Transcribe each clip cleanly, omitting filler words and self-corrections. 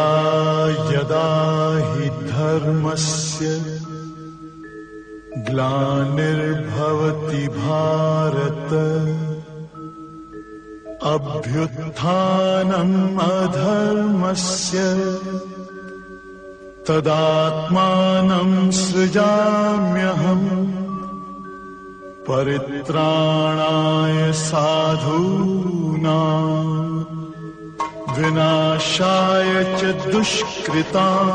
यदा यदा हि धर्मस्य ग्लानिर्भवति भारत अभ्युत्थानम् अधर्मस्य तदात्मानं सृजाम्यहम् परित्राणाय साधूनां विनाशाय च दुष्कृताम्।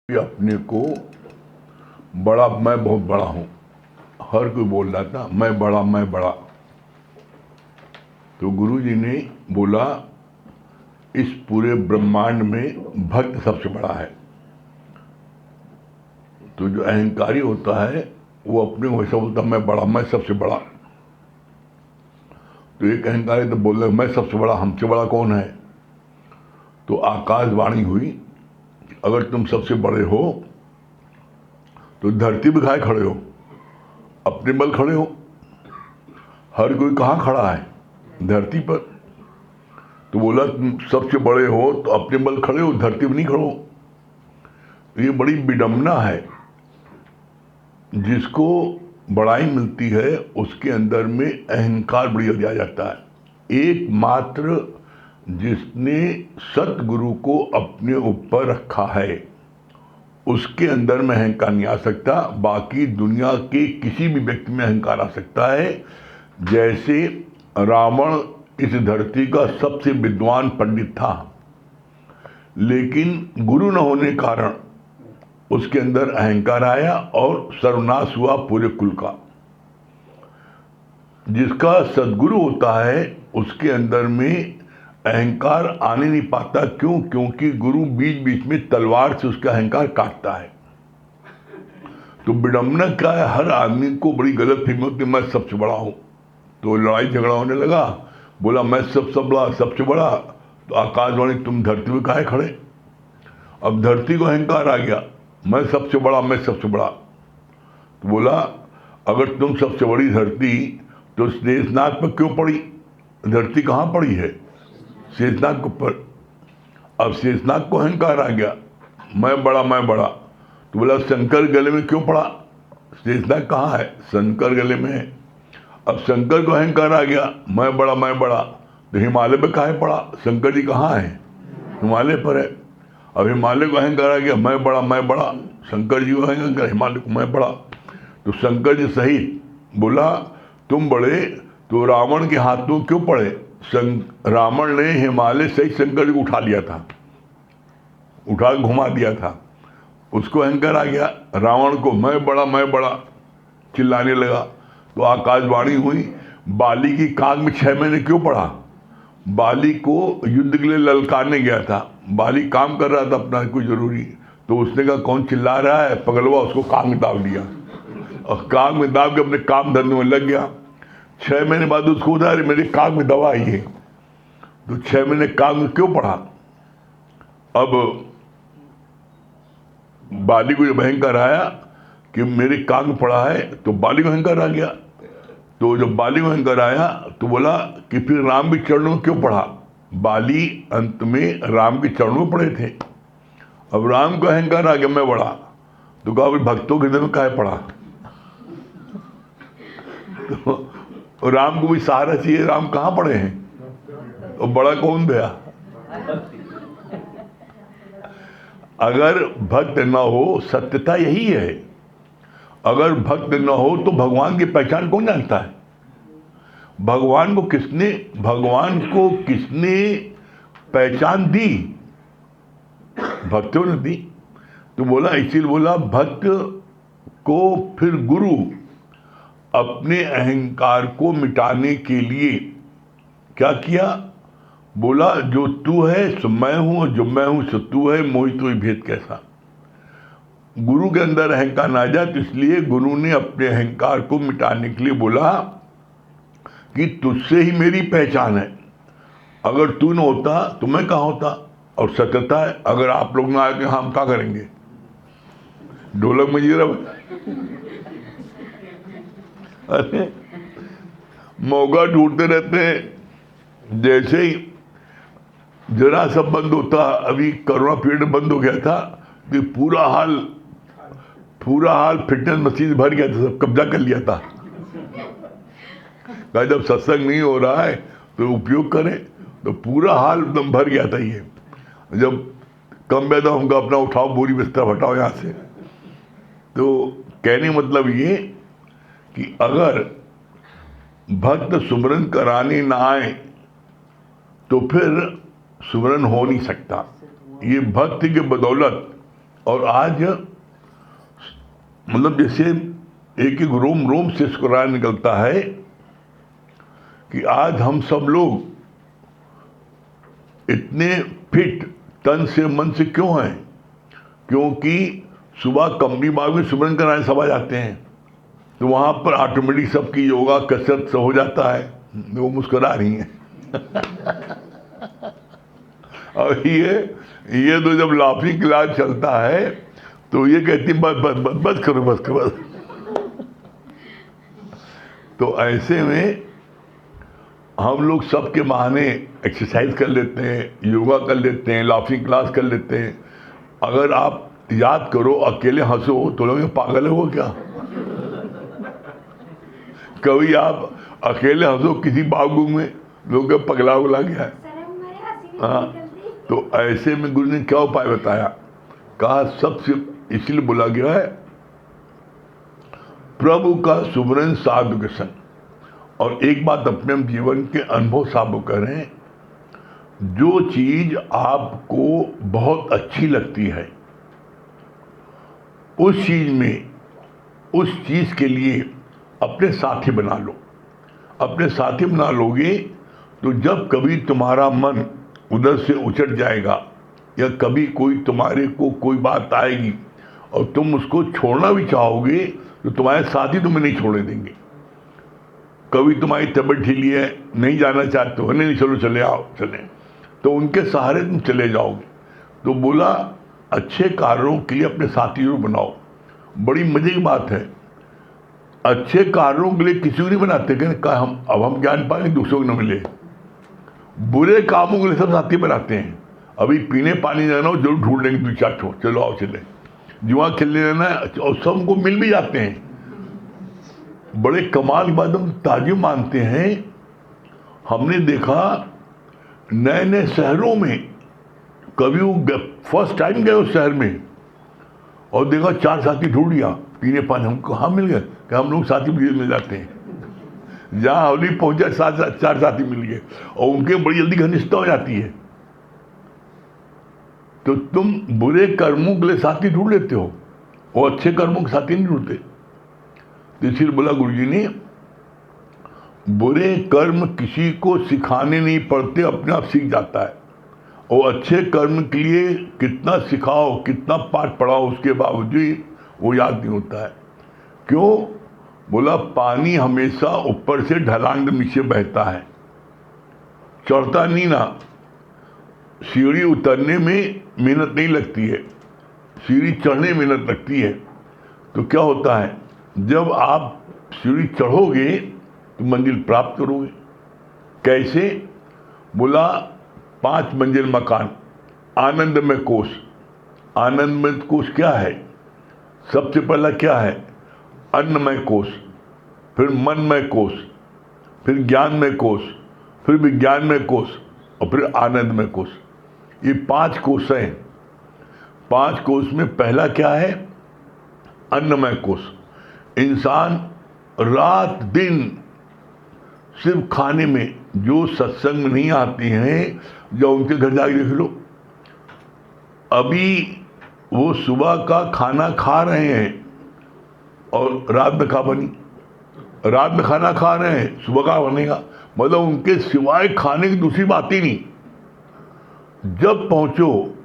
अपने को बड़ा, मैं बहुत बड़ा हूं। हर कोई बोल रहा था मैं बड़ा, मैं बड़ा। तो गुरुजी ने बोला इस पूरे ब्रह्मांड में भक्त सबसे बड़ा है। तो जो अहंकारी होता है वो अपने को ऐसा बोलता मैं बड़ा, मैं सबसे बड़ा। तो एक अहंकारी तो बोल रहे मैं सबसे बड़ा, हमसे बड़ा कौन है? तो आकाशवाणी हुई अगर तुम सबसे बड़े हो तो धरती पे खाए खड़े हो, अपने बल खड़े हो। हर कोई कहाँ खड़ा है? धरती पर। तो बोला तुम सबसे बड़े हो तो अपने बल खड़े हो, धरती पे नहीं खड़ो। ये बड़ी विडंबना है। जिसको बड़ाई मिलती है उसके अंदर में अहंकार बढ़िया दिया जाता है। एकमात्र जिसने सतगुरु को अपने ऊपर रखा है उसके अंदर में अहंकार नहीं आ सकता। बाकी दुनिया के किसी भी व्यक्ति में अहंकार आ सकता है। जैसे रावण इस धरती का सबसे विद्वान पंडित था, लेकिन गुरु न होने कारण उसके अंदर अहंकार आया और सर्वनाश हुआ पूरे कुल का। जिसका सद्गुरु होता है उसके अंदर में अहंकार आने नहीं पाता। क्यों? क्योंकि गुरु बीच बीच में तलवार से उसका अहंकार काटता है। तो विडंबना क्या है, हर आदमी को बड़ी गलत फहमी होती है, मैं सबसे बड़ा हूं। तो लड़ाई झगड़ा होने लगा, बोला मैं सबसे बड़ा। तो आकाशवाणी तुम धरती में काहे खड़े? अब धरती को अहंकार आ गया, मैं सबसे बड़ा। तो बोला अगर तुम सबसे बड़ी धरती तो शेषनाग पर क्यों पड़ी? धरती कहाँ पड़ी है? शेषनाग के ऊपर। अब शेषनाग को अहंकार आ गया, मैं बड़ा। तो बोला शंकर गले में क्यों पड़ा? शेषनाग कहाँ है? शंकर गले में है। अब शंकर को अहंकार आ गया, मैं बड़ा। तो हिमालय पे काहे पड़ा? शंकर जी कहाँ है? हिमालय पर है। अब हिमालय को अहंकार आ गया, मैं बड़ा। शंकर जी को अहंकार, हिमालय को मैं बड़ा। तो शंकर जी सहित बोला तुम बड़े, तो रावण के हाथों क्यों पड़े? रावण ने हिमालय सहित शंकर जी को उठा लिया था, उठा घुमा दिया था। उसको अहंकार आ गया, रावण को मैं बड़ा चिल्लाने लगा। तो आकाशवाणी हुई, बाली की काग में 6 महीने क्यों पड़ा? बाली को युद्ध के लिए ललकारने गया था, बाली काम कर रहा था अपना कोई जरूरी। तो उसने कहा कौन चिल्ला रहा है? पगलवा उसको काग में दाब दिया, और काग में दाब के अपने काम धंधे में लग गया। 6 महीने बाद उसको उधर मेरे काग में दवा आई है। तो 6 महीने काग में क्यों पड़ा? अब बाली को जब अहंकार आया कि मेरे काग में पड़ा है, तो बाली को अहंकार आ गया। तो जब बाली को अहंकार आया तो बोला कि फिर राम के चरणों में क्यों पड़ा? बाली अंत में राम के चरणों में पड़े थे। अब राम को अहंकार आ गया, मैं बड़ा। तो कहा भक्तों के हृदय में काहे पड़ा? तो राम को भी सहारा चाहिए, राम कहाँ पड़े हैं? तो बड़ा कौन गया? अगर भक्त न हो, सत्यता यही है, अगर भक्त न हो तो भगवान की पहचान कौन जानता है? भगवान को किसने पहचान दी? भक्तों ने दी। तो बोला, इसीलिए बोला भक्त को फिर गुरु अपने अहंकार को मिटाने के लिए क्या किया? बोला जो तू है सो मैं हूं, और जो मैं हूं सो तू है, मोहि तो भेद कैसा। गुरु के अंदर अहंकार ना जाए, तो इसलिए गुरु ने अपने अहंकार को मिटाने के लिए बोला कि तुझसे ही मेरी पहचान है, अगर तू न होता तो मैं कहाँ होता। और सत्यता है, अगर आप लोग ना आए तो हम क्या करेंगे? ढोलक में जी रहा। अरे मौका ढूंढते रहते हैं। जैसे ही जरा सब बंद होता, अभी कोरोना पीरियड बंद हो गया था, तो पूरा हाल फिटनेस मशीन भर गया था, सब कब्जा कर लिया था। जब सत्संग नहीं हो रहा है तो उपयोग करें, तो पूरा हाल एकदम भर गया था। ये जब कम पैदा होगा अपना उठाओ, बोरी बिस्तर हटाओ यहाँ से। तो कहने मतलब ये कि अगर भक्त सुमरन कराने ना आए तो फिर सुमरन हो नहीं सकता। ये भक्ति के बदौलत, और आज मतलब जैसे एक रोम से इसको निकलता है कि आज हम सब लोग इतने फिट तन से मन से क्यों हैं? क्योंकि सुबह कंपनी बाग में सुमरन कराने सब आ जाते हैं, तो वहाँ पर ऑटोमेटिक सबकी योगा कसरत सब हो जाता है। वो मुस्कुरा रही हैं। और ये तो जब लाफिंग क्लास चलता है तो ये कहती बस करो। तो ऐसे में हम लोग सबके बहाने एक्सरसाइज कर लेते हैं, योगा कर लेते हैं, लाफिंग क्लास कर लेते हैं। अगर आप याद करो, अकेले हंसो तो लोग पागल हो क्या? कभी आप अकेले हंसो किसी बागुग में, लोग पगला उगला गया है। हाँ, तो ऐसे में गुरु ने क्या उपाय बताया? कहा सबसे इसलिए बोला गया है प्रभु का सुमरन साधु के संग। और एक बात अपने जीवन के अनुभव साबित करें, जो चीज आपको बहुत अच्छी लगती है उस चीज में, उस चीज के लिए अपने साथी बना लो। अपने साथी बना लोगे तो जब कभी तुम्हारा मन उधर से उचट जाएगा या कभी कोई तुम्हारे को कोई बात आएगी और तुम उसको छोड़ना भी चाहोगे तो तुम्हारे साथी तुम्हें नहीं छोड़ने देंगे। कभी तुम्हारी तबीयत ढीली है, नहीं जाना चाहते हो, नहीं चलो चले आओ, चले, तो उनके सहारे तुम चले जाओगे। तो बोला अच्छे कार्यों के लिए अपने साथी जरूर बनाओ। बड़ी मजे की बात है, अच्छे कार्यों के लिए किसी को नहीं बनाते कि हम ज्ञान पाएंगे दूसरों को न मिले। बुरे कामों के लिए सब साथी बनाते हैं। अभी पीने पानी जाना हो जरूर ढूंढ लेंगे, 2-4 ठो, चलो आओ चले। जुआ खेलने जाना है और सबको मिल भी जाते हैं। बड़े कमाल की बात हम ताजुब मानते हैं। हमने देखा नए नए शहरों में, कभी वो फर्स्ट टाइम गए उस शहर में और देखा 4 साथी ढूंढ लिया पीने पानी, हमको कहाँ मिल गए कि हम लोग साथी मिल जाते हैं। जहाँ होली पहुंचा 4 साथी मिल गए और उनके बड़ी जल्दी घनिष्ठता हो जाती है। तो तुम बुरे कर्मों के लिए साथी ढूंढ लेते हो, वो अच्छे कर्मों के साथी नहीं ढूंढते। तो इसलिए बोला गुरुजी ने, बुरे कर्म किसी को सिखाने नहीं पड़ते, अपने आप सीख जाता है। और अच्छे कर्म के लिए कितना सिखाओ, कितना पाठ पढ़ाओ, उसके बावजूद वो याद नहीं होता है। क्यों? बोला पानी हमेशा ऊपर से ढलांग नीचे बहता है, चढ़ता नहीं ना। सीढ़ी उतरने में मेहनत नहीं लगती है, सीढ़ी चढ़ने में मेहनत लगती है। तो क्या होता है, जब आप सीढ़ी चढ़ोगे तो मंजिल प्राप्त करोगे। कैसे? बोला 5 मंजिल मकान, आनंदमय कोश। आनंदमय कोश क्या है? सबसे पहला क्या है? अन्नमय कोश, फिर मनमय कोश, फिर ज्ञानमय कोश, फिर विज्ञानमय कोश और फिर आनंदमय कोश। ये 5 कोश हैं। 5 कोश में पहला क्या है? अन्नमय कोश। इंसान रात दिन सिर्फ खाने में, जो सत्संग में नहीं आती हैं, जो उनके घर जाके देख लो, अभी वो सुबह का खाना खा रहे हैं और रात में खा बनी, रात में खाना खा रहे हैं, सुबह का बनेगा। मतलब उनके सिवाय खाने की दूसरी बात ही नहीं। जब पहुंचो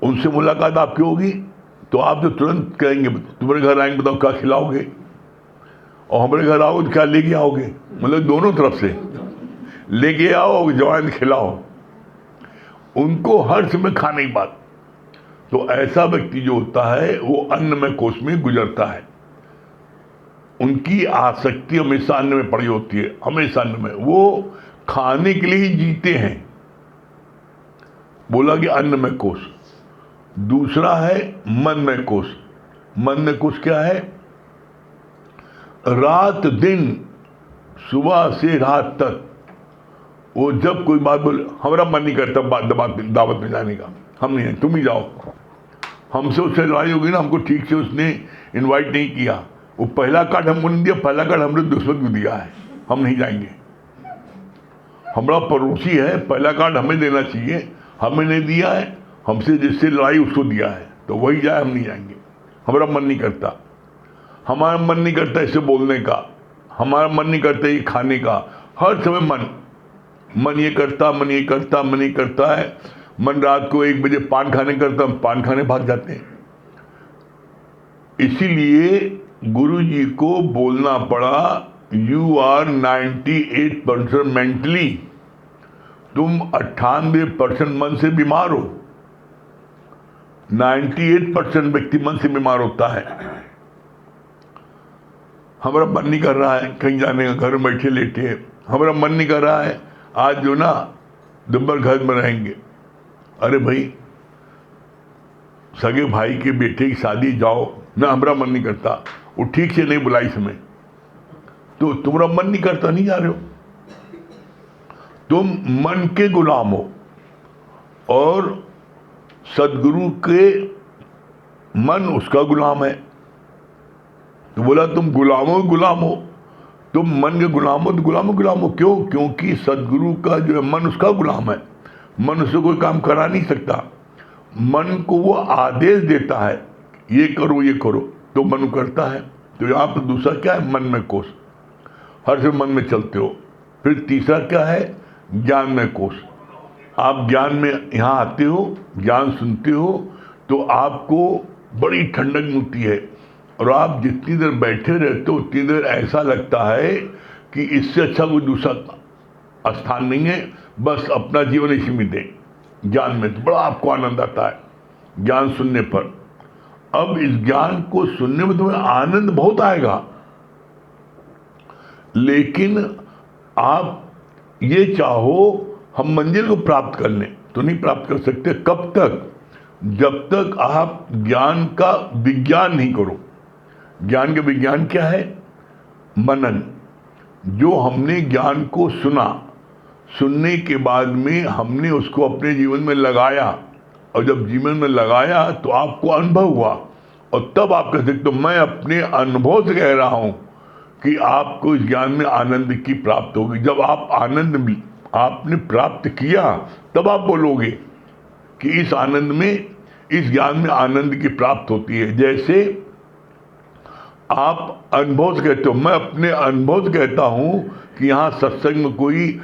उनसे मुलाकात आपकी होगी तो आप जो तुरंत कहेंगे तुम्हारे घर आएंगे, बताओ क्या खिलाओगे, और हमारे घर आओगे तो क्या लेके आओगे। मतलब दोनों तरफ से लेके आओ, जवान खिलाओ, उनको हर समय खाने की बात। तो ऐसा व्यक्ति जो होता है वो अन्नमय कोश में गुजरता है। उनकी आसक्ति हमेशा अन्न में पड़ी होती है, हमेशा अन्न में, वो खाने के लिए ही जीते हैं। बोला कि अन्नमय कोश। दूसरा है मनमय कोश। मनमय कोश क्या है? रात दिन, सुबह से रात तक, वो जब कोई बात बोले, हमारा मन नहीं करता दावत में जाने का, हम नहीं हैं, तुम ही जाओ। हमसे उससे लड़ाई होगी ना, हमको ठीक से उसने इनवाइट नहीं किया, वो पहला कार्ड हमको नहीं दिया, पहला कार्ड हमने दुश्मन को दिया है, हम नहीं जाएंगे। हमारा पड़ोसी है, पहला कार्ड हमें देना चाहिए, हमें नहीं दिया है, हमसे जिससे लड़ाई उसको दिया है, तो वही जाए, हम नहीं जाएंगे। हमारा मन नहीं करता, हमारा मन नहीं करता इसे बोलने का, हमारा मन नहीं करता ये खाने का। हर समय मन ये करता, मन ये करता, मन ये करता है। मन रात को 1 बजे पान खाने करता, हम पान खाने भाग जाते हैं। इसीलिए गुरु जी को बोलना पड़ा, यू आर 98% मेंटली, तुम 98% मन से बीमार हो। 98% व्यक्ति मन से बीमार होता है। हमारा मन नहीं कर रहा है कहीं जाने का, घर में बैठे लेटे, हमारा मन नहीं कर रहा है आज जो ना दिन भर घर में रहेंगे। अरे भाई, सगे भाई के बेटे की शादी जाओ, ना हमारा मन नहीं करता, वो ठीक से नहीं बुलाई समय, तो तुम्हारा मन नहीं करता, नहीं जा रहे हो। तुम मन के गुलाम हो और सदगुरु के मन उसका गुलाम है। तो बोला तुम गुलामों गुलाम हो, तुम मन के गुलाम हो तो गुलाम हो। क्यों? क्योंकि सदगुरु का जो है मन उसका गुलाम है। मन उससे कोई काम करा नहीं सकता। मन को वो आदेश देता है, ये करो ये करो, तो मन करता है। तो यहाँ पर दूसरा क्या है? मन में कोष, हर से मन में चलते हो। फिर तीसरा क्या है? ज्ञान में कोष। आप ज्ञान में यहाँ आते हो, ज्ञान सुनते हो, तो आपको बड़ी ठंडक मिलती है और आप जितनी देर बैठे रहते हो उतनी देर ऐसा लगता है कि इससे अच्छा कोई दूसरा स्थान नहीं है, बस अपना जीवन इसी में दें। ज्ञान में तो बड़ा आपको आनंद आता है ज्ञान सुनने पर। अब इस ज्ञान को सुनने में तुम्हें आनंद बहुत आएगा, लेकिन आप ये चाहो हम मंजिल को प्राप्त कर लें तो नहीं प्राप्त कर सकते। कब तक? जब तक आप ज्ञान का विज्ञान नहीं करो। ज्ञान का विज्ञान क्या है? मनन। जो हमने ज्ञान को सुना, सुनने के बाद में हमने उसको अपने जीवन में लगाया, और जब जीवन में लगाया तो आपको अनुभव हुआ, और तब आप कह सकते हो मैं अपने अनुभव से कह रहा हूं कि आपको इस ज्ञान में आनंद की प्राप्त होगी। जब आप आनंद आपने प्राप्त किया तब आप बोलोगे कि इस आनंद में, इस ज्ञान में आनंद की प्राप्त होती है। जैसे आप अनुभव से कहते हो, मैं अपने अनुभव से कहता हूं कि यहाँ सत्संग में कोई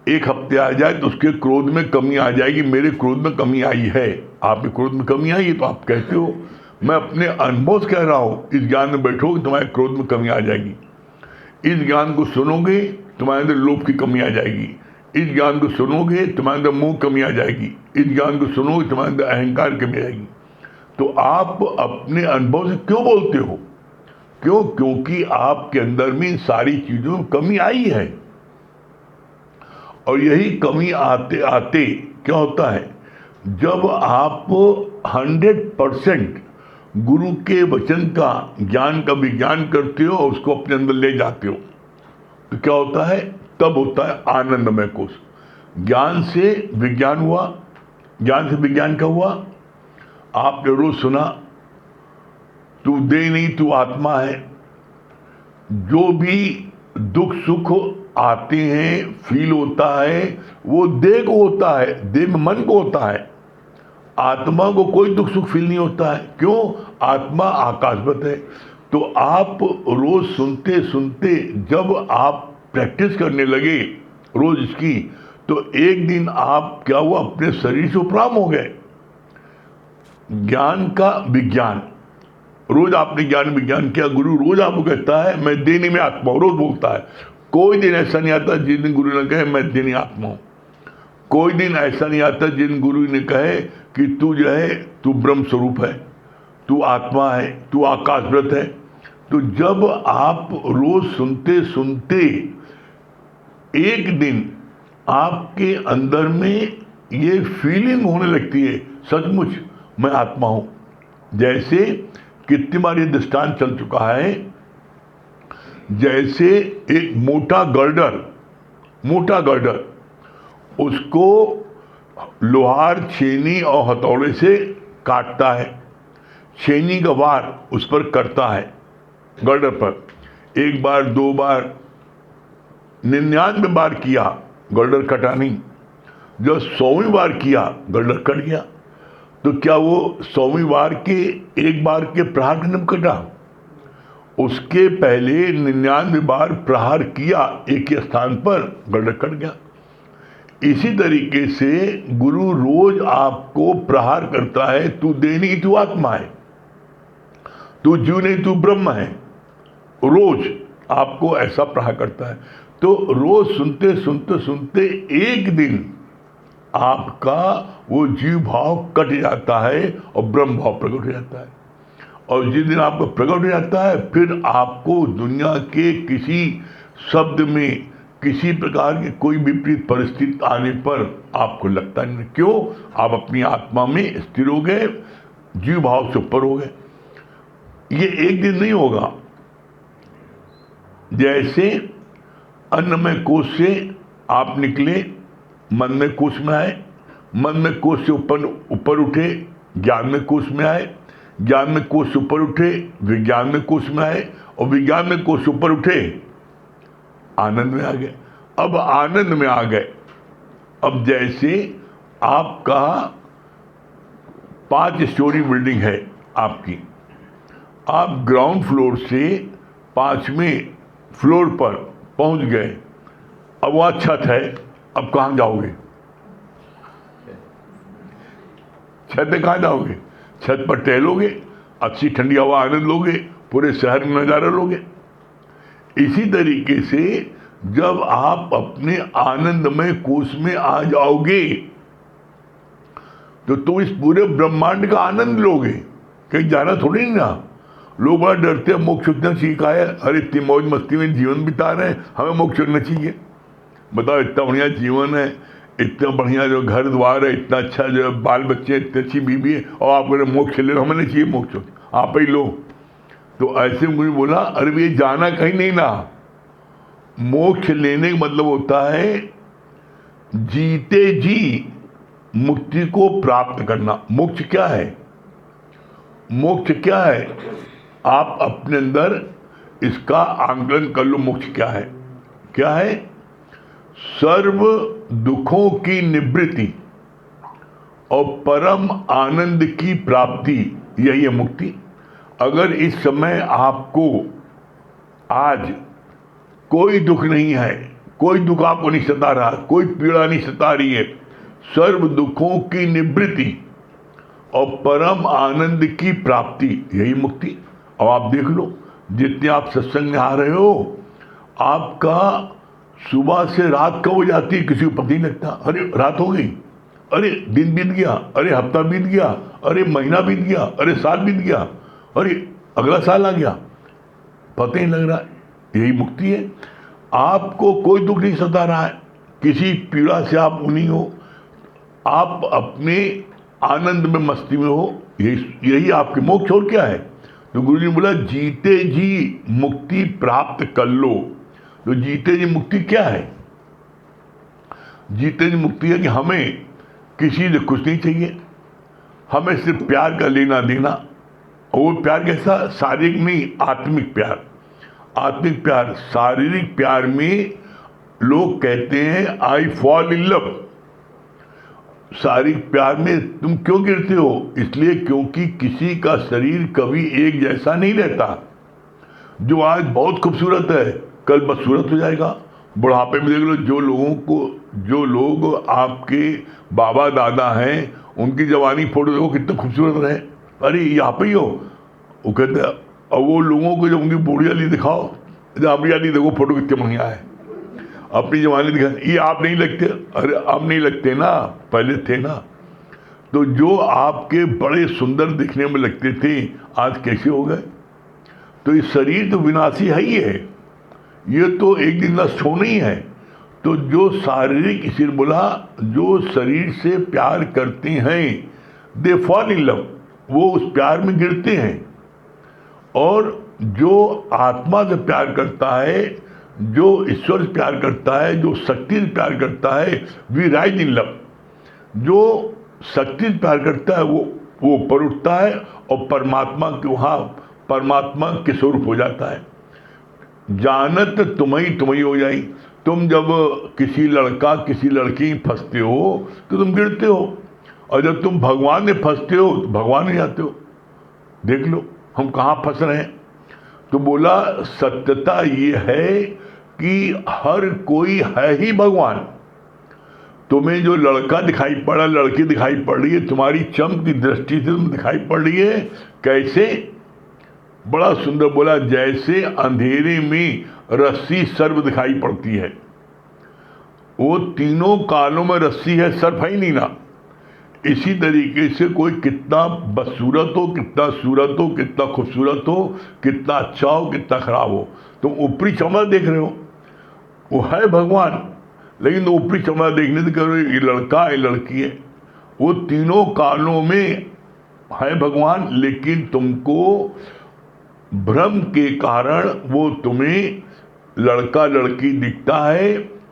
एक हफ्ते आ जाए तो उसके क्रोध में कमी आ जाएगी, मेरे क्रोध में कमी आई है। आप में क्रोध में कमी आई है तो आप कहते हो मैं अपने अनुभव से कह रहा हूँ, इस ज्ञान में बैठोगे तुम्हारे क्रोध में कमी आ जाएगी। इस ज्ञान को सुनोगे तुम्हारे अंदर लोभ की कमी आ जाएगी। इस ज्ञान को सुनोगे तुम्हारे अंदर मोह कमी आ जाएगी। इस ज्ञान को सुनोगे तुम्हारे अंदर अहंकार कमी आ जाएगी। तो आप अपने अनुभव से क्यों बोलते हो? क्यों? क्योंकि आपके अंदर में इन सारी चीजों में कमी आई है। और यही कमी आते आते क्या होता है, जब आप 100% गुरु के वचन का, ज्ञान का विज्ञान करते हो और उसको अपने अंदर ले जाते हो, तो क्या होता है? तब होता है आनंदमय कोष। ज्ञान से विज्ञान हुआ। ज्ञान से विज्ञान क्या हुआ? आपने रोज सुना तू देह नहीं तू आत्मा है। जो भी दुख सुख आते हैं, फील होता है, वो देह को होता है, देह में मन को होता है। आत्मा को कोई दुख सुख फील नहीं होता है। क्यों? आत्मा आकाशवत है। तो आप रोज सुनते सुनते जब आप प्रैक्टिस करने लगे रोज इसकी, तो एक दिन आप क्या हुआ, अपने शरीर से उपराम हो गए। ज्ञान का विज्ञान, रोज आपने ज्ञान विज्ञान किया। गुरु रोज आपको कहता है मैं देने में आत्मा हूं, रोज बोलता है। कोई दिन ऐसा नहीं आता जिस दिन गुरु ने कहे मैं देनी आत्मा हूं। कोई दिन ऐसा नहीं आता जिन गुरु ने कहे कि तू जो है तू ब्रह्म स्वरूप है, तू आत्मा है, तू आकाशव्रत है। तो जब आप रोज सुनते सुनते एक दिन आपके अंदर में ये फीलिंग होने लगती है सचमुच मैं आत्मा हूं। जैसे कितनी बार ये दृष्टांत चल चुका है, जैसे एक मोटा गर्डर उसको लोहार छेनी और हथौड़े से काटता है। छेनी का वार उस पर करता है, गर्डर पर। एक बार, दो बार, 99 बार किया, गर्डर कटा नहीं। जब 100वीं बार किया, गर्डर कट गया। तो क्या वो 100वीं बार के एक बार के प्रहार के नियम कटा? उसके पहले 99 बार प्रहार किया एक ही स्थान पर, गर्डर कट गया। इसी तरीके से गुरु रोज आपको प्रहार करता है, तू देह नहीं तू आत्मा है, तू जीव नहीं तू ब्रह्म है। रोज आपको ऐसा प्रहार करता है। तो रोज सुनते सुनते सुनते एक दिन आपका वो जीव भाव कट जाता है और ब्रह्म भाव प्रकट हो जाता है। और जिस दिन आपको प्रकट हो जाता है, फिर आपको दुनिया के किसी शब्द में, किसी प्रकार की कोई विपरीत परिस्थिति आने पर आपको लगता नहीं। क्यों? आप अपनी आत्मा में स्थिर हो गए, जीव भाव से ऊपर हो गए। ये एक दिन नहीं होगा। जैसे अन्नमय कोश से आप निकले, मन में कोश में आए, मन में कोश से ऊपर उठे, ज्ञान में कोश में आए, ज्ञान में कोश से ऊपर उठे, विज्ञान में कोश में आए, और विज्ञान में कोश से ऊपर उठे, आनंद में आ गए। अब आनंद में आ गए। अब जैसे आपका 5 स्टोरी बिल्डिंग है आपकी, आप ग्राउंड फ्लोर से 5वें फ्लोर पर पहुंच गए। अब वहाँ छत है, अब कहाँ जाओगे? छत पे कहाँ जाओगे? छत पर टहलोगे, अच्छी ठंडी हवा आनंद लोगे, पूरे शहर में नज़ारा लोगे। इसी तरीके से जब आप अपने आनंदमय कोश में आ जाओगे तो तुम इस पूरे ब्रह्मांड का आनंद लोगे। कहीं जाना थोड़ी नहीं ना। लोग बड़ा डरते हैं, मोक्ष इतना सीखा है, अरे इतनी मौज मस्ती में जीवन बिता रहे हैं, हमें मोक्ष करना चाहिए। बताओ, इतना बढ़िया जीवन है, इतना बढ़िया जो घर द्वार है, इतना अच्छा जो बाल बच्चे, इतनी अच्छी बीवी है, और आप अगर मोक्ष ले लो, हमें नहीं चाहिए मोक्ष, आप ही लो। तो ऐसे मुझे बोला, अरे ये जाना कहीं नहीं ना। मोक्ष लेने का मतलब होता है जीते जी मुक्ति को प्राप्त करना। मोक्ष क्या है? मोक्ष क्या है? आप अपने अंदर इसका आंकलन कर लो। मोक्ष क्या है? क्या है? सर्व दुखों की निवृत्ति और परम आनंद की प्राप्ति, यही है मुक्ति। अगर इस समय आपको आज कोई दुख नहीं है, कोई दुख आपको नहीं सता रहा, कोई पीड़ा नहीं सता रही है, सर्व दुखों की निवृत्ति और परम आनंद की प्राप्ति, यही मुक्ति। अब आप देख लो, जितने आप सत्संग में आ रहे हो, आपका सुबह से रात कब हो जाती है किसी को पता नहीं लगता। अरे रात हो गई, अरे दिन बीत गया, अरे हफ्ता बीत गया, अरे महीना बीत गया, अरे साल बीत गया, अरे अगला साल आ गया, पता ही लग रहा है। यही मुक्ति है। आपको कोई दुख नहीं सता रहा है, किसी पीड़ा से आप उन्हीं हो, आप अपने आनंद में मस्ती में हो, यही आपके मोक्ष। और क्या है? तो गुरु जी ने बोला, जीते जी मुक्ति प्राप्त कर लो। तो जीते जी मुक्ति क्या है? जीते जी मुक्ति है कि हमें किसी से कुछ नहीं चाहिए, हमें सिर्फ प्यार का लेना देना। और वो प्यार कैसा? शारीरिक नहीं, आत्मिक प्यार। आत्मिक प्यार, शारीरिक प्यार में लोग कहते हैं आई फॉल इन लव। शारीरिक प्यार में तुम क्यों गिरते हो? इसलिए क्योंकि किसी का शरीर कभी एक जैसा नहीं रहता। जो आज बहुत खूबसूरत है, कल बदसूरत हो जाएगा। बुढ़ापे में देख लो, जो लोग आपके बाबा दादा हैं, उनकी जवानी फोटो देखो कितने खूबसूरत रहे। अरे यहाँ पे ही हो, वो कहते हैं। और वो लोगों को जब उनकी बूढ़ी वाली दिखाओ, अपनी वाली देखो फोटो कितने बढ़िया है, अपनी जवानी दिखा, ये आप नहीं लगते। अरे अब नहीं लगते ना, पहले थे ना। तो जो आपके बड़े सुंदर दिखने में लगते थे, आज कैसे हो गए? तो ये शरीर तो विनाशी है ही है, ये तो एक दिन नष्ट होना ही है। तो जो शारीरिक, इसीलिए बोला, जो शरीर से प्यार करते हैं दे फॉल इन लव, वो उस प्यार में गिरते हैं। और जो आत्मा से प्यार करता है, जो ईश्वर से प्यार करता है, जो शक्ति से प्यार करता है, वी राइज इन लव। जो शक्ति से प्यार करता है वो ऊपर उठता है और परमात्मा के वहाँ परमात्मा के स्वरूप हो जाता है। जानत तुम्ही हो जाई। तुम जब किसी लड़का किसी लड़की फंसते हो तो तुम गिरते हो, और जब तुम भगवान में फंसते हो तो भगवान में जाते हो। देख लो हम कहाँ फंस रहे हैं। तो बोला, सत्यता ये है कि हर कोई है ही भगवान। तुम्हें जो लड़का दिखाई पड़ा, लड़की दिखाई पड़ रही है, तुम्हारी चमक की दृष्टि से तुम दिखाई पड़ रही है। कैसे? बड़ा सुंदर बोला, जैसे अंधेरे में रस्सी सर्प दिखाई पड़ती है। वो तीनों कालों में रस्सी है, सर्प है ही नहीं ना। इसी तरीके से कोई कितना बदसूरत हो, कितना सूरत हो, कितना खूबसूरत हो, कितना अच्छा हो, कितना खराब हो, तुम ऊपरी चमड़ा देख रहे हो, वो है भगवान। लेकिन ऊपरी चमड़ा देखने से करो ये लड़का है लड़की है, वो तीनों कालों में है भगवान, लेकिन तुमको भ्रम के कारण वो तुम्हें लड़का लड़की दिखता है,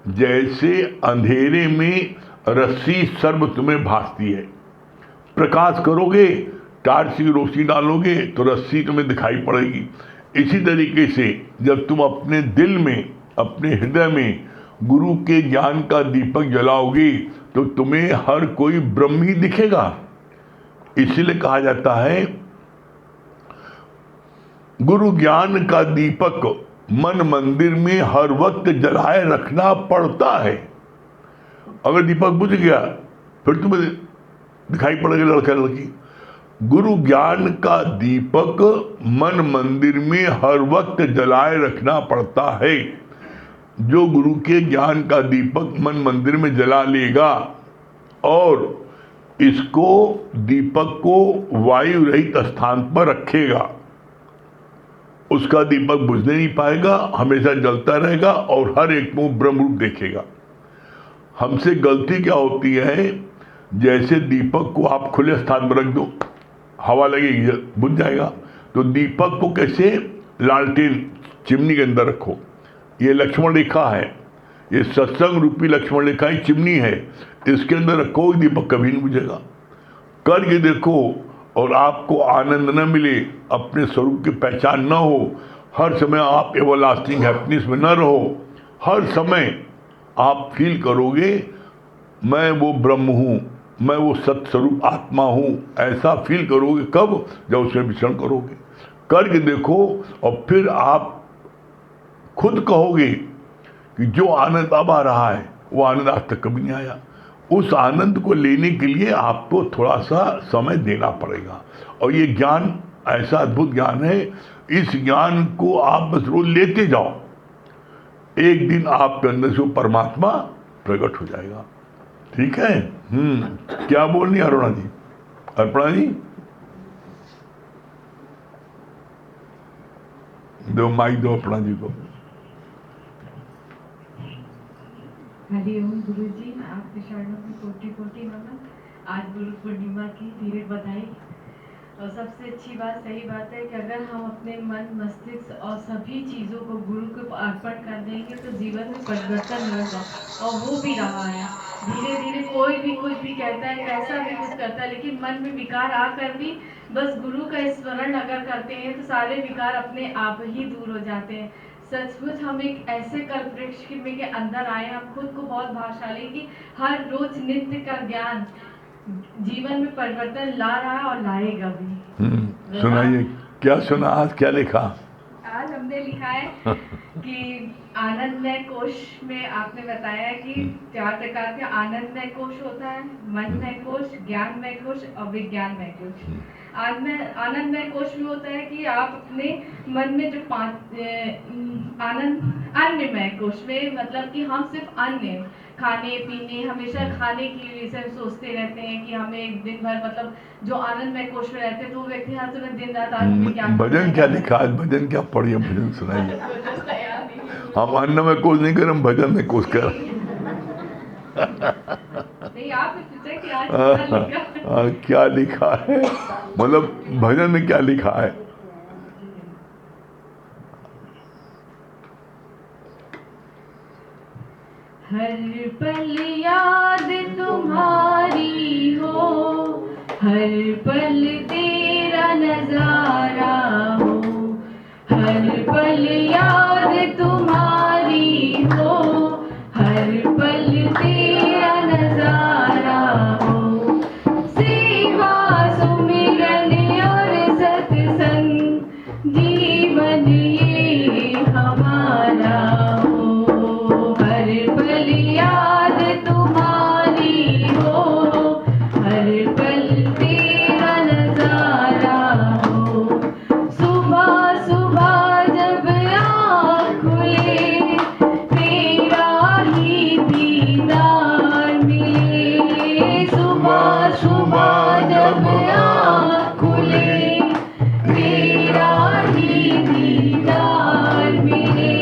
जैसे अंधेरे में रस्सी सर्प तुम्हें भासती है। प्रकाश करोगे, टार्च की रोशनी डालोगे तो रस्सी तुम्हें दिखाई पड़ेगी। इसी तरीके से जब तुम अपने दिल में, अपने हृदय में गुरु के ज्ञान का दीपक जलाओगे तो तुम्हें हर कोई ब्रह्म ही दिखेगा। इसलिए कहा जाता है गुरु ज्ञान का दीपक मन मंदिर में हर वक्त जलाए रखना पड़ता है। अगर दीपक बुझ गया फिर तुम्हें दिखाई पड़ेगा लड़का लड़की। गुरु ज्ञान का दीपक मन मंदिर में हर वक्त जलाए रखना पड़ता है। जो गुरु के ज्ञान का दीपक मन मंदिर में जला लेगा और इसको दीपक को वायु रहित स्थान पर रखेगा, उसका दीपक बुझने नहीं पाएगा, हमेशा जलता रहेगा और हर एक को ब्रह्म रूप देखेगा। हमसे गलती क्या होती है, जैसे दीपक को आप खुले स्थान पर रख दो, हवा लगेगी बुझ जाएगा। तो दीपक को कैसे लालटेन चिमनी के अंदर रखो। ये लक्ष्मण रेखा है, ये सत्संग रूपी लक्ष्मण रेखा ही चिमनी है, इसके अंदर रखो दीपक कभी नहीं बुझेगा। करके देखो और आपको आनंद न मिले, अपने स्वरूप की पहचान न हो, हर समय आप एवरलास्टिंग हैप्पीनेस में न रहो, हर समय आप फील करोगे मैं वो ब्रह्म हूँ, मैं वो सत्स्वरूप आत्मा हूँ, ऐसा फील करोगे। कब? जब उसमें विचरण करोगे। करके देखो और फिर आप खुद कहोगे कि जो आनंद अब आ रहा है वो आनंद आज तक कभी नहीं आया। उस आनंद को लेने के लिए आपको थोड़ा सा समय देना पड़ेगा। और ये ज्ञान ऐसा अद्भुत ज्ञान है, इस ज्ञान को आप बस रोज लेते जाओ, एक दिन आपके अंदर से परमात्मा प्रकट हो जाएगा। ठीक है? क्या बोलनी अरुणा जी? अर्पणा जी दो माइक दो अर्पणा जी को। हरिओम गुरु जी, आपके चरणों में कोटि कोटि नमन। आज गुरु पूर्णिमा की ढेर बधाई। और सबसे अच्छी बात, सही बात है कि अगर हम अपने मन, मस्तिष्क और सभी चीज़ों को गुरु को अर्पण कर देंगे तो जीवन में परिवर्तन होगा, और वो भी रहा है। धीरे धीरे कोई भी कुछ भी कहता है, कैसा भी कुछ करता है, लेकिन मन में विकार आकर भी बस गुरु का स्मरण अगर करते हैं तो सारे विकार अपने आप ही दूर हो जाते हैं। सचमुच हम एक ऐसे कल्पवृक्ष के अंदर आए, हम खुद को बहुत भाग्यशाली कि हर रोज नित्य का ज्ञान जीवन में परिवर्तन ला रहा है और लाएगा भी। सुनाइए, क्या सुना आज, क्या लिखा? आज हमने लिखा है कि आनंदमय कोश में आपने बताया कि 4 प्रकार के आनंदमय कोश होता है, मनमय कोश, ज्ञानमय कोश और विज्ञानमय कोश। आनंदमय कोश में होता है कि आप अपने मन में जो 5 अन्नमय कोश में, मतलब कि हम सिर्फ अन्न, खाने पीने, हमेशा खाने के विषय में सोचते रहते हैं कि हमें दिन भर, मतलब जो आनंदमय कोश में रहते हैं तो वो व्यक्ति हर समय दिन रात आनंद क्या। भजन क्या लिखा है? भजन क्या पढ़िए, भजन सुनाइए। हम अन्न में कोश नहीं कर, हम भजन में कोश कर। नहीं, आप पूछे कि आज क्या लिखा? क्या लिखा है, मतलब भजन में क्या लिखा है? हर पल याद तुम्हारी हो, हर पल तेरा नजारा हो, हर पल याद तुम्हारी हो, हर पल तेरा नजारा हो। सेवा सुमिरन और सत्संग जीवन ये हमारा हो, हर पल याद तुम्हारी हो, हर पल तेरा नजारा हो। सुबह सुबह जब आँख खुले तेरा ही दीदार मिले, सुबह सुबह जब आँख खुले तेरा ही दीदार मिले।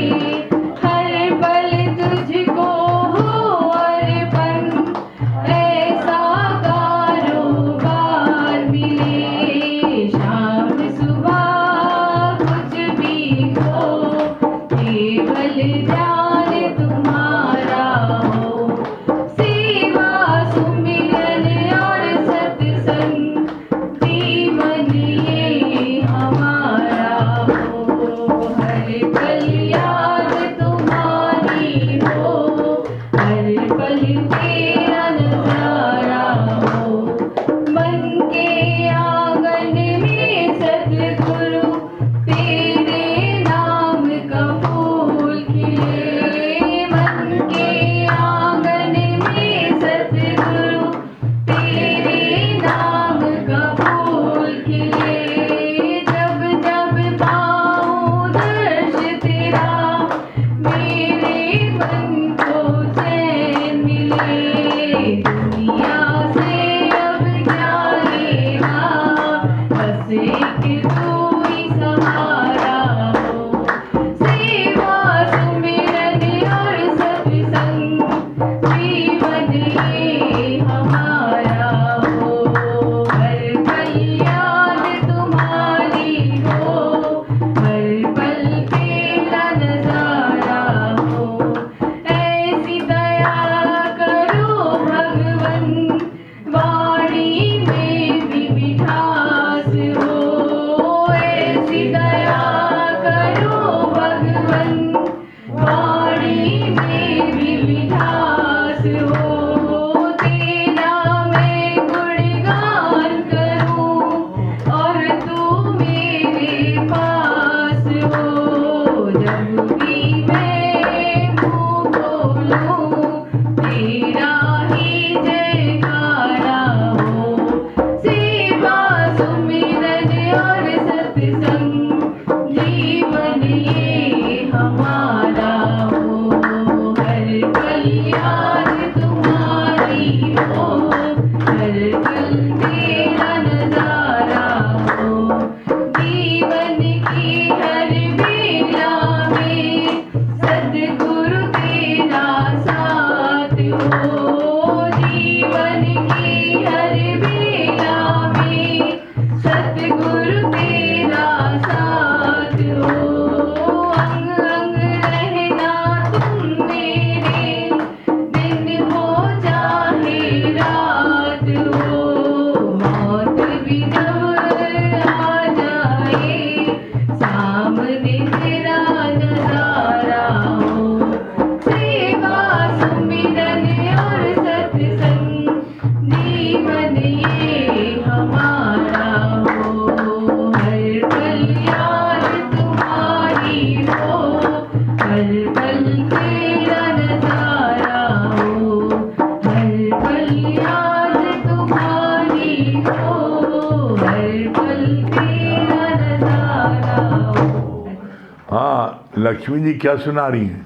लक्ष्मी जी क्या सुना रही हैं?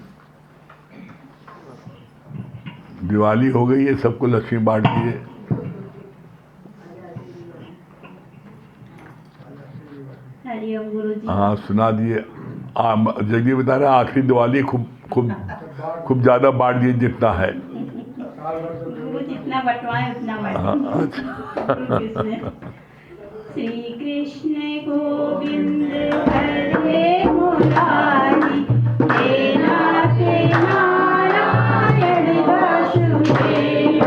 दिवाली हो गई है, सबको लक्ष्मी बांट दिए। हरिओम गुरुजी। हाँ सुना दिए। जल्दी बता रहे आखिरी दिवाली खूब ज्यादा बांट दिए जितना है। गुरु जितना बंटवाए उतना बांटे। श्री कृष्ण गोविंद हरे मुरारी, हे नाथ नारायण वासुदेव।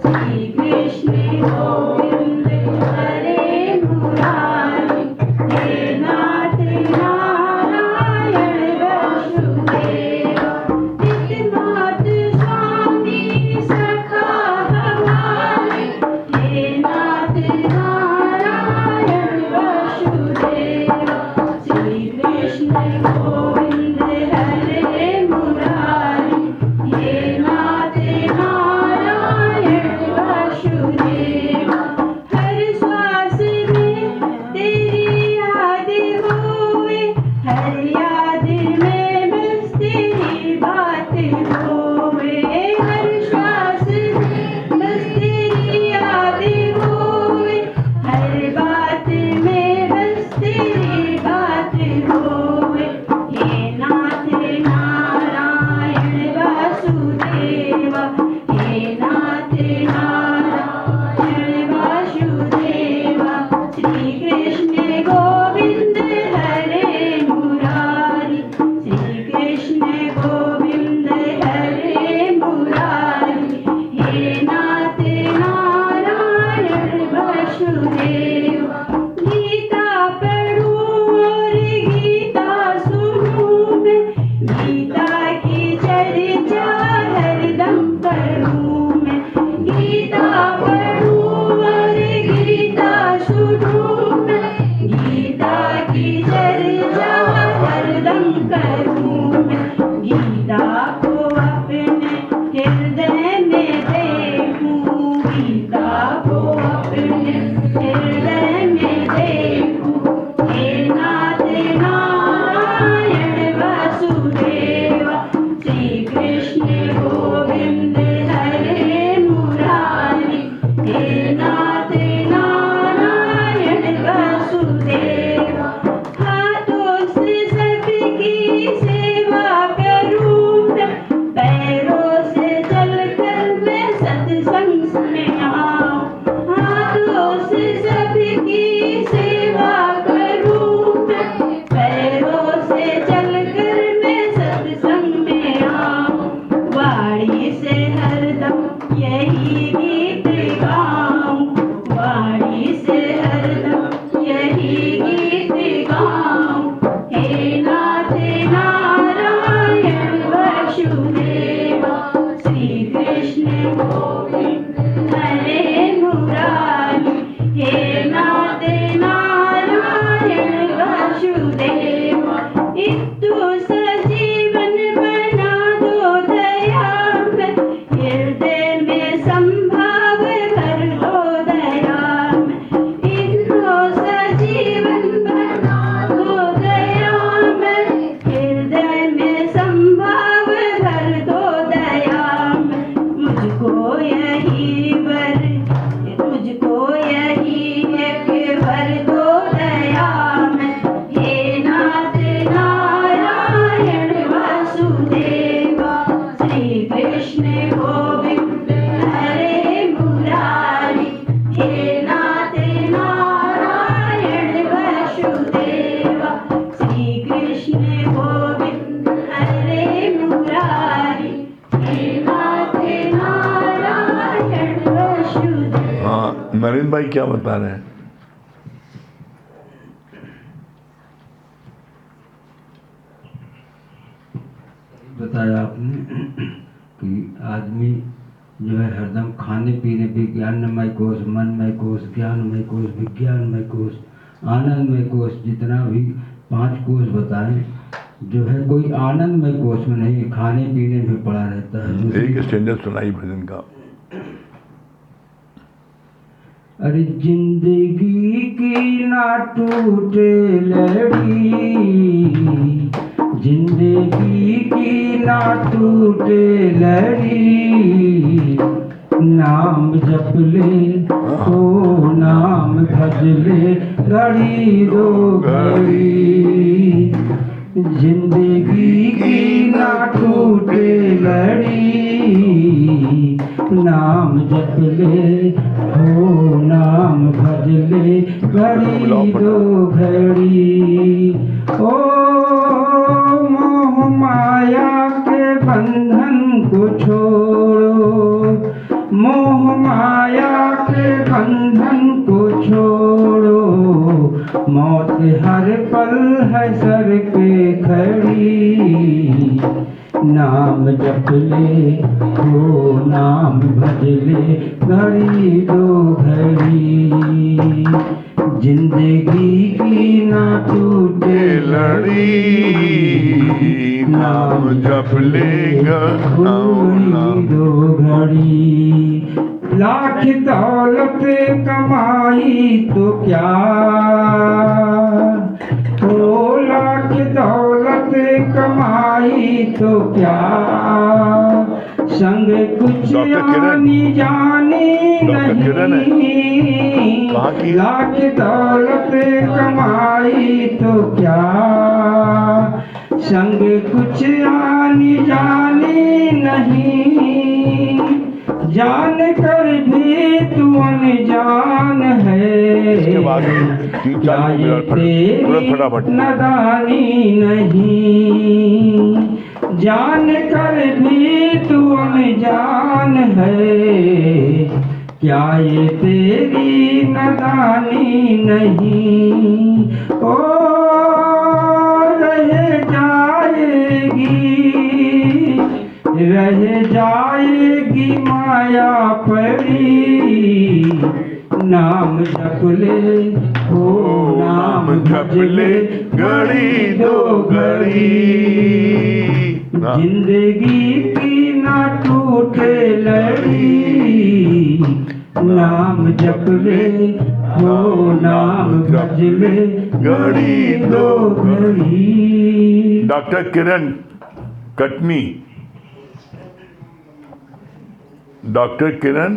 श्री कृष्ण गोविंद हरे मुरारी, हे नाथ नारायण वासुदेव। नित्य स्वामी सखा हमारे, हे नाथ नारायण वासुदेव। गाऊं, हे नाथ नारायण वसुदेव, श्री कृष्ण गोविंद हरे मुरारी, हे नाथ नारायण वसुदेव, इतु सजीवन बना दो दया में, हृदय में संभाव भर दो दया में, इतु सजीवन बना दो दया में, हृदय में संभाव भर दो दया में, मुझको यही वर, मुझको यही एक भर दो दया में, हे नाथ नारायण वसुदेव, श्री कृष्ण गोविंद हरे मुरारी, हे नाथ नारायण वसुदेव, श्री कृष्ण गोविंद हरे मुरारी, हे नाथ नारायण वसुदेव। हाँ, नरेंद्र भाई क्या बता रहे हैं? बताया आपने कि आदमी जो है हरदम खाने पीने विज्ञानमय कोश, मनमय कोश, ज्ञानमय कोश, विज्ञानमय कोश, आनंदमय कोश, जितना भी 5 कोश बताएं, जो है कोई आनंदमय कोश में नहीं, खाने पीने में पड़ा रहता है। एक स्टैंडर्ड सुनाई भजन का। अरे जिंदगी की ना टूटे लड़ी, जिंदगी की ना टूटे लड़ी, नाम जप ले ओ नाम भज ले, घड़ी दो घड़ी, जिंदगी की ना टूटे लड़ी, नाम जप ले हो नाम भज ले, घड़ी दो घड़ी। ओ मोह माया के बंधन को छोड़ो, मोह माया के बंधन को छोड़ो, मौत हर पल है सर पे खड़ी, नाम जप ले ओ नाम भज ले, घड़ी दो घड़ी, जिंदगी की ना टूटे लड़ी, नाम जप लेगा घड़ी दो घड़ी, लाख दौलत कमाई तो क्या, ओ लाख दौलत कमाई तो क्या, संग कुछ आनी जानी नहीं, लाख दौलत कमाई तो क्या, संग कुछ आनी जानी नहीं, जान कर भी तू अनजान है, क्या ये तेरी नादानी नहीं, जान कर भी तू अनजान है, क्या ये तेरी नादानी नहीं, ओ रह जाएगी माया पड़ी, नाम जप ले हो नाम जप ले, घड़ी दो घड़ी, जिंदगी की ना टूटे लड़ी, नाम जप ले हो नाम भज ले, घड़ी दो घड़ी। डॉक्टर किरण कटनी, डॉक्टर किरण